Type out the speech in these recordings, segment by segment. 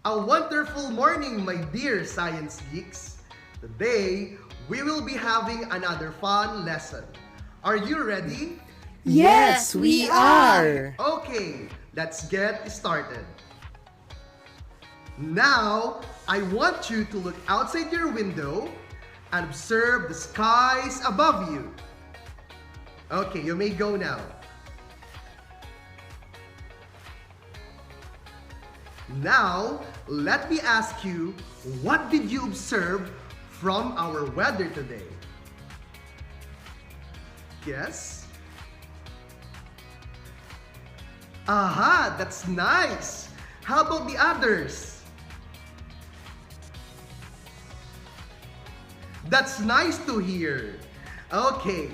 A wonderful morning, my dear science geeks. Today, we will be having another fun lesson. Are you ready? Yes, we are! Okay, let's get started. Now, I want you to look outside your window and observe the skies above you. Okay, you may go now. Now, let me ask you, what did you observe from our weather today? Yes? Aha, that's nice. How about the others? That's nice to hear. Okay,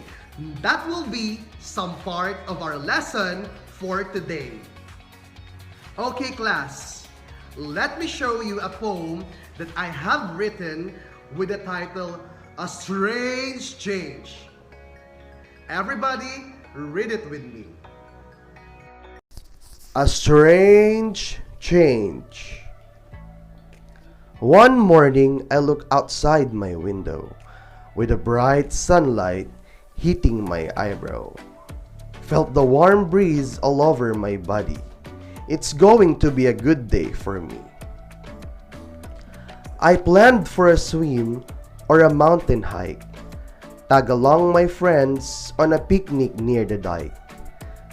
that will be some part of our lesson for today. Okay, class, let me show you a poem that I have written with the title, A Strange Change. Everybody, read it with me. A strange change. One morning, I looked outside my window with the bright sunlight hitting my eyebrow. Felt the warm breeze all over my body. It's going to be a good day for me. I planned for a swim or a mountain hike. Tag along my friends on a picnic near the dike,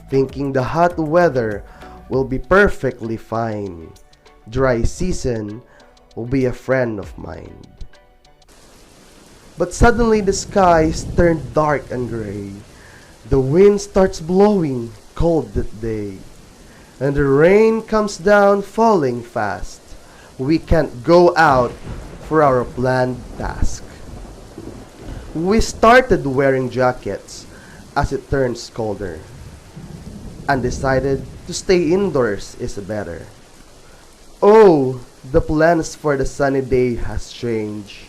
thinking the hot weather will be perfectly fine. Dry season will be a friend of mine. But suddenly the skies turned dark and gray. The wind starts blowing cold that day, and the rain comes down falling fast. We can't go out for our planned task. We started wearing jackets as it turns colder, and decided to stay indoors is better. Oh, the plans for the sunny day has changed,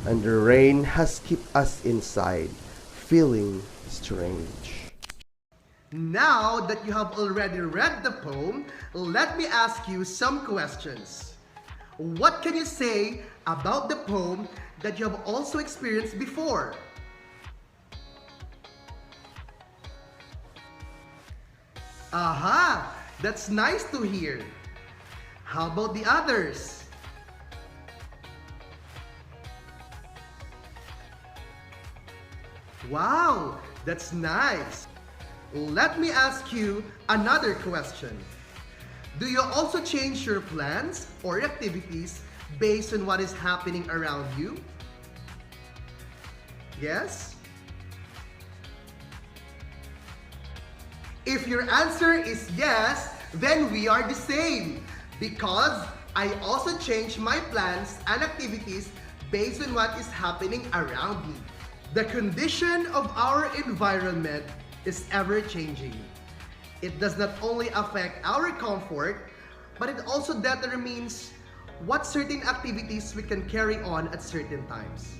and the rain has kept us inside, feeling strange. Now that you have already read the poem, let me ask you some questions. What can you say about the poem that you have also experienced before? Aha! That's nice to hear. How about the others? Wow! That's nice. Let me ask you another question. Do you also change your plans or activities based on what is happening around you? Yes? If your answer is yes, then we are the same, because I also change my plans and activities based on what is happening around me. The condition of our environment is ever-changing. It does not only affect our comfort, but it also determines what certain activities we can carry on at certain times.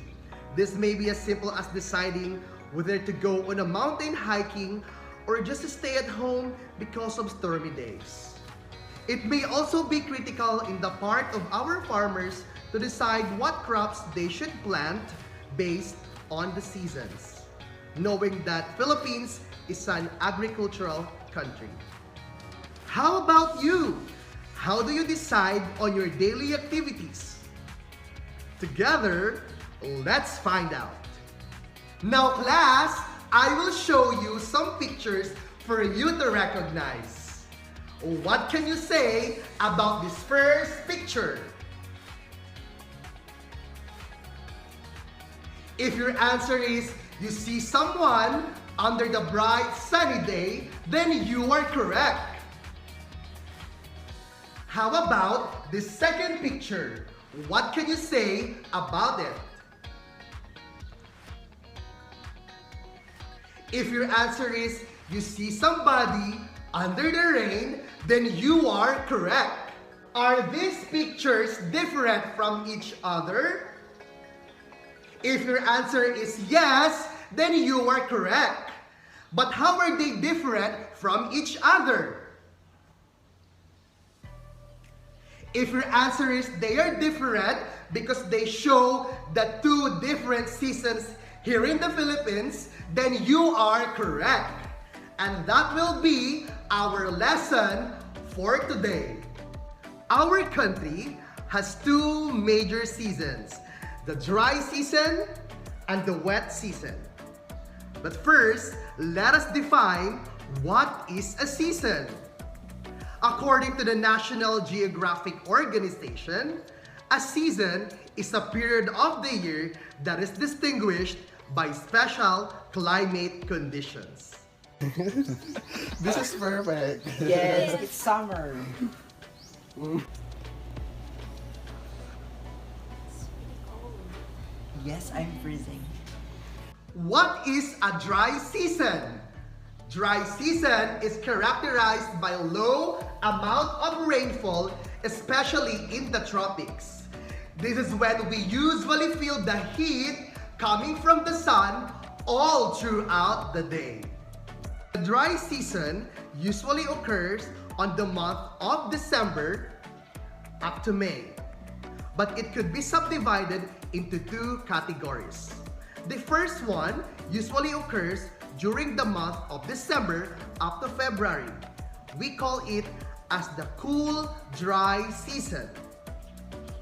This may be as simple as deciding whether to go on a mountain hiking or just to stay at home because of stormy days. It may also be critical in the part of our farmers to decide what crops they should plant based on the seasons, knowing that Philippines is an agricultural country. How about you? How do you decide on your daily activities? Together, let's find out. Now class, I will show you some pictures for you to recognize. What can you say about this first picture? If your answer is you see someone under the bright sunny day, then you are correct. How about the second picture? What can you say about it? If your answer is you see somebody under the rain, then you are correct. Are these pictures different from each other? If your answer is yes, then you are correct. But how are they different from each other? If your answer is they are different because they show the two different seasons here in the Philippines, then you are correct. And that will be our lesson for today. Our country has two major seasons, the dry season and the wet season. But first, let us define what is a season. According to the National Geographic Organization, a season is a period of the year that is distinguished by special climate conditions. This is perfect. Yes, it's summer. Yes, I'm freezing. What is a dry season? Dry season is characterized by low amount of rainfall, especially in the tropics. This is when we usually feel the heat coming from the sun all throughout the day. The dry season usually occurs on the month of December up to May, but it could be subdivided into two categories. The first one usually occurs during the month of December up to February. We call it as the cool, dry season.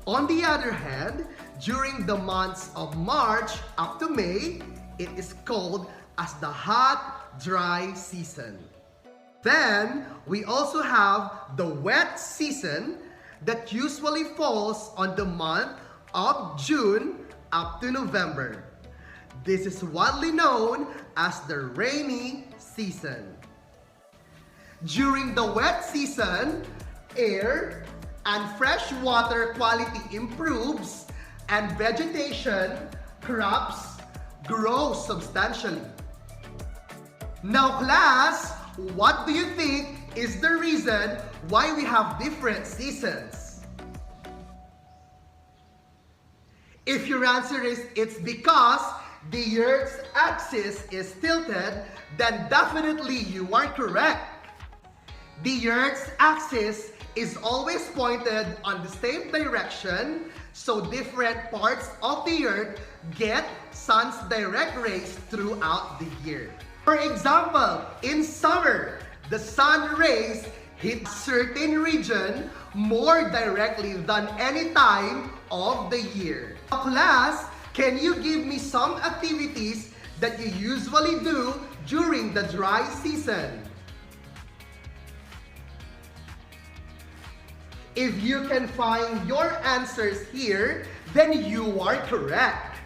On the other hand, during the months of March up to May, it is called as the hot, dry season. Then, we also have the wet season that usually falls on the month of June up to November. This is widely known as the rainy season. During the wet season, air and fresh water quality improves and vegetation, crops, grow substantially. Now class, what do you think is the reason why we have different seasons? If your answer is it's because the Earth's axis is tilted, then definitely you are correct. The Earth's axis is always pointed on the same direction, so different parts of the Earth get sun's direct rays throughout the year. For example, in summer, the sun rays hit certain region more directly than any time of the year. Class, can you give me some activities that you usually do during the dry season? If you can find your answers here, then you are correct.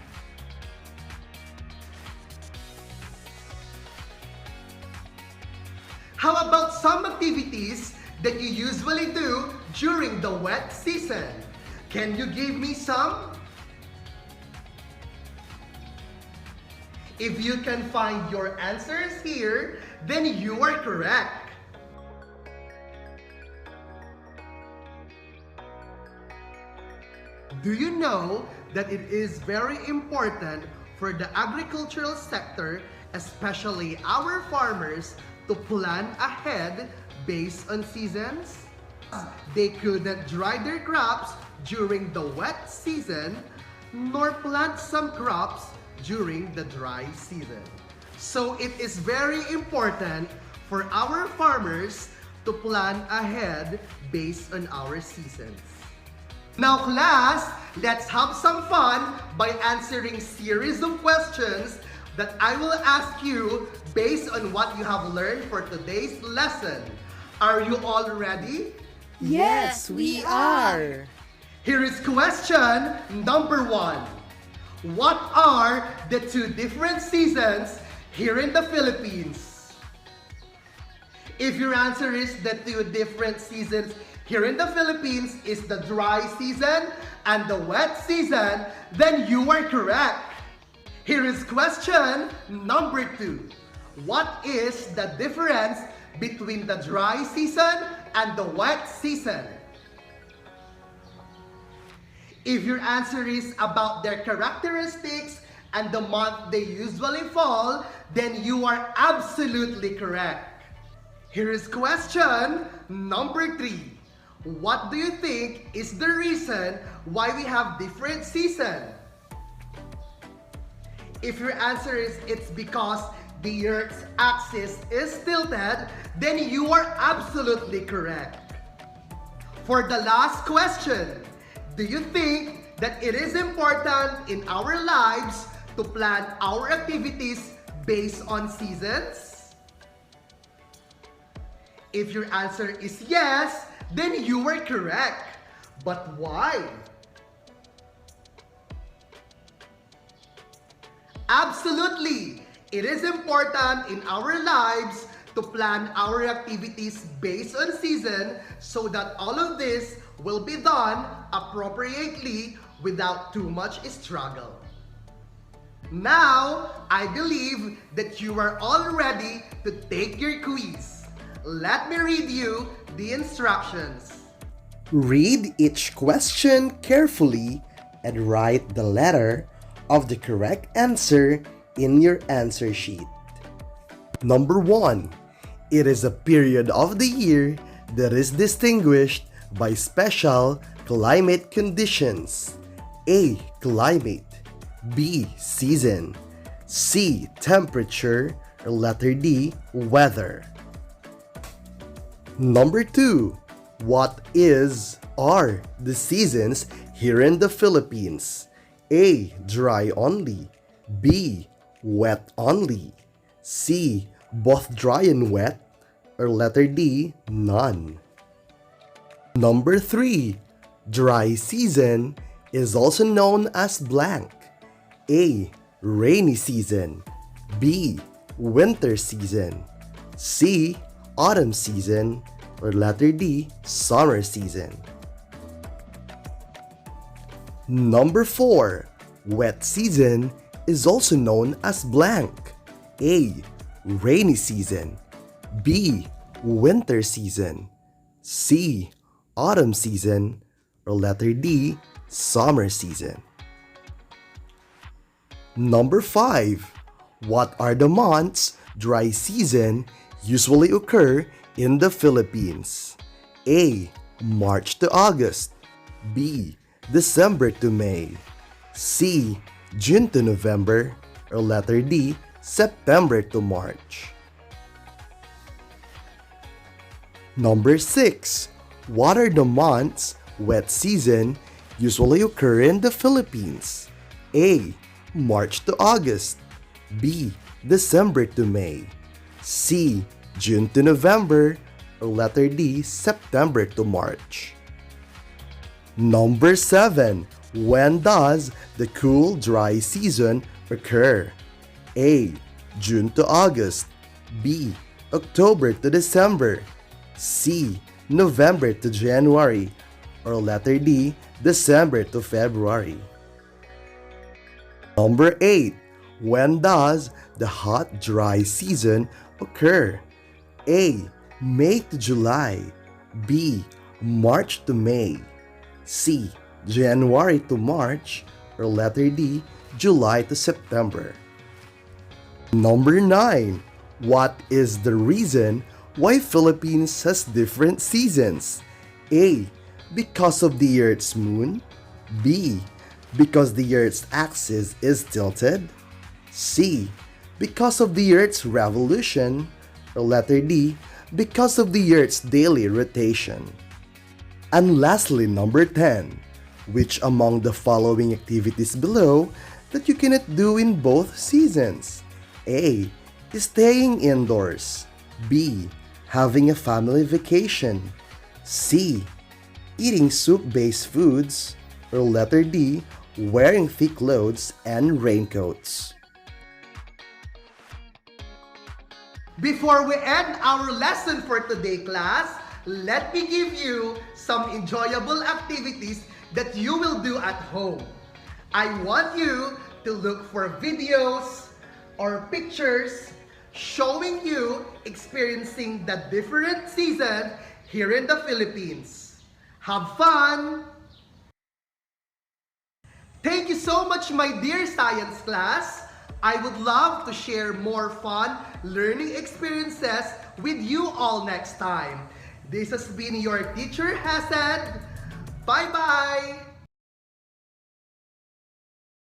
How about some activities that you usually do during the wet season? Can you give me some? If you can find your answers here, then you are correct. Do you know that it is very important for the agricultural sector, especially our farmers, to plan ahead based on seasons? They couldn't dry their crops during the wet season, nor plant some crops during the dry season. So it is very important for our farmers to plan ahead based on our seasons. Now class, let's have some fun by answering series of questions that I will ask you based on what you have learned for today's lesson. Are you all ready? Yes, we are. Here is question number 1. What are the two different seasons here in the Philippines? If your answer is the two different seasons here in the Philippines is the dry season and the wet season, then you are correct. Here is question number 2. What is the difference between the dry season and the wet season? If your answer is about their characteristics and the month they usually fall, then you are absolutely correct. Here is question number 3. What do you think is the reason why we have different seasons? If your answer is it's because the Earth's axis is tilted, then you are absolutely correct. For the last question, do you think that it is important in our lives to plan our activities based on seasons? If your answer is yes, then you are correct. But why? Absolutely! It is important in our lives to plan our activities based on season so that all of this will be done appropriately without too much struggle. Now, I believe that you are all ready to take your quiz. Let me read you the instructions. Read each question carefully and write the letter of the correct answer in your answer sheet. Number 1. It is a period of the year that is distinguished by special climate conditions. A. Climate. B. Season. C. Temperature. Or letter D. Weather. Number 2. What are the seasons here in the Philippines? A. Dry only. B. Wet only. C. Both dry and wet. Or letter D. None. Number 3. Dry season is also known as blank. A. Rainy season. B. Winter season. C. Autumn season. Or letter D. Summer season. Number 4. Wet season is also known as blank. A. Rainy season. B. Winter season. C. Autumn season. Or letter D. Summer season. Number 5. What are the months dry season usually occur in the Philippines? A. March to August. B. December to May. C. June to November. Or letter D. September to March. Number 6. What are the months wet season usually occur in the Philippines? A. March to August. B. December to May. C. June to November. Or letter D. September to March. Number 7. When does the cool dry season occur? A. June to August. B. October to December. C. November to January. Or letter D. December to February. Number 8. When does the hot dry season occur? A. May to July. B. March to May. C. January to March. Or letter D. July to September. Number 9. What is the reason why Philippines has different seasons? A. Because of the Earth's moon. B. Because the Earth's axis is tilted. C. Because of the Earth's revolution. Or letter D. Because of the Earth's daily rotation. And lastly, number 10. Which among the following activities below that you cannot do in both seasons? A. Staying indoors. B. Having a family vacation. C. Eating soup-based foods. Or letter D. Wearing thick clothes and raincoats. Before we end our lesson for today, class, let me give you some enjoyable activities that you will do at home. I want you to look for videos or pictures showing you experiencing the different season here in the Philippines. Have fun! Thank you so much, my dear science class. I would love to share more fun learning experiences with you all next time. This has been your teacher, Hesed. Bye-bye!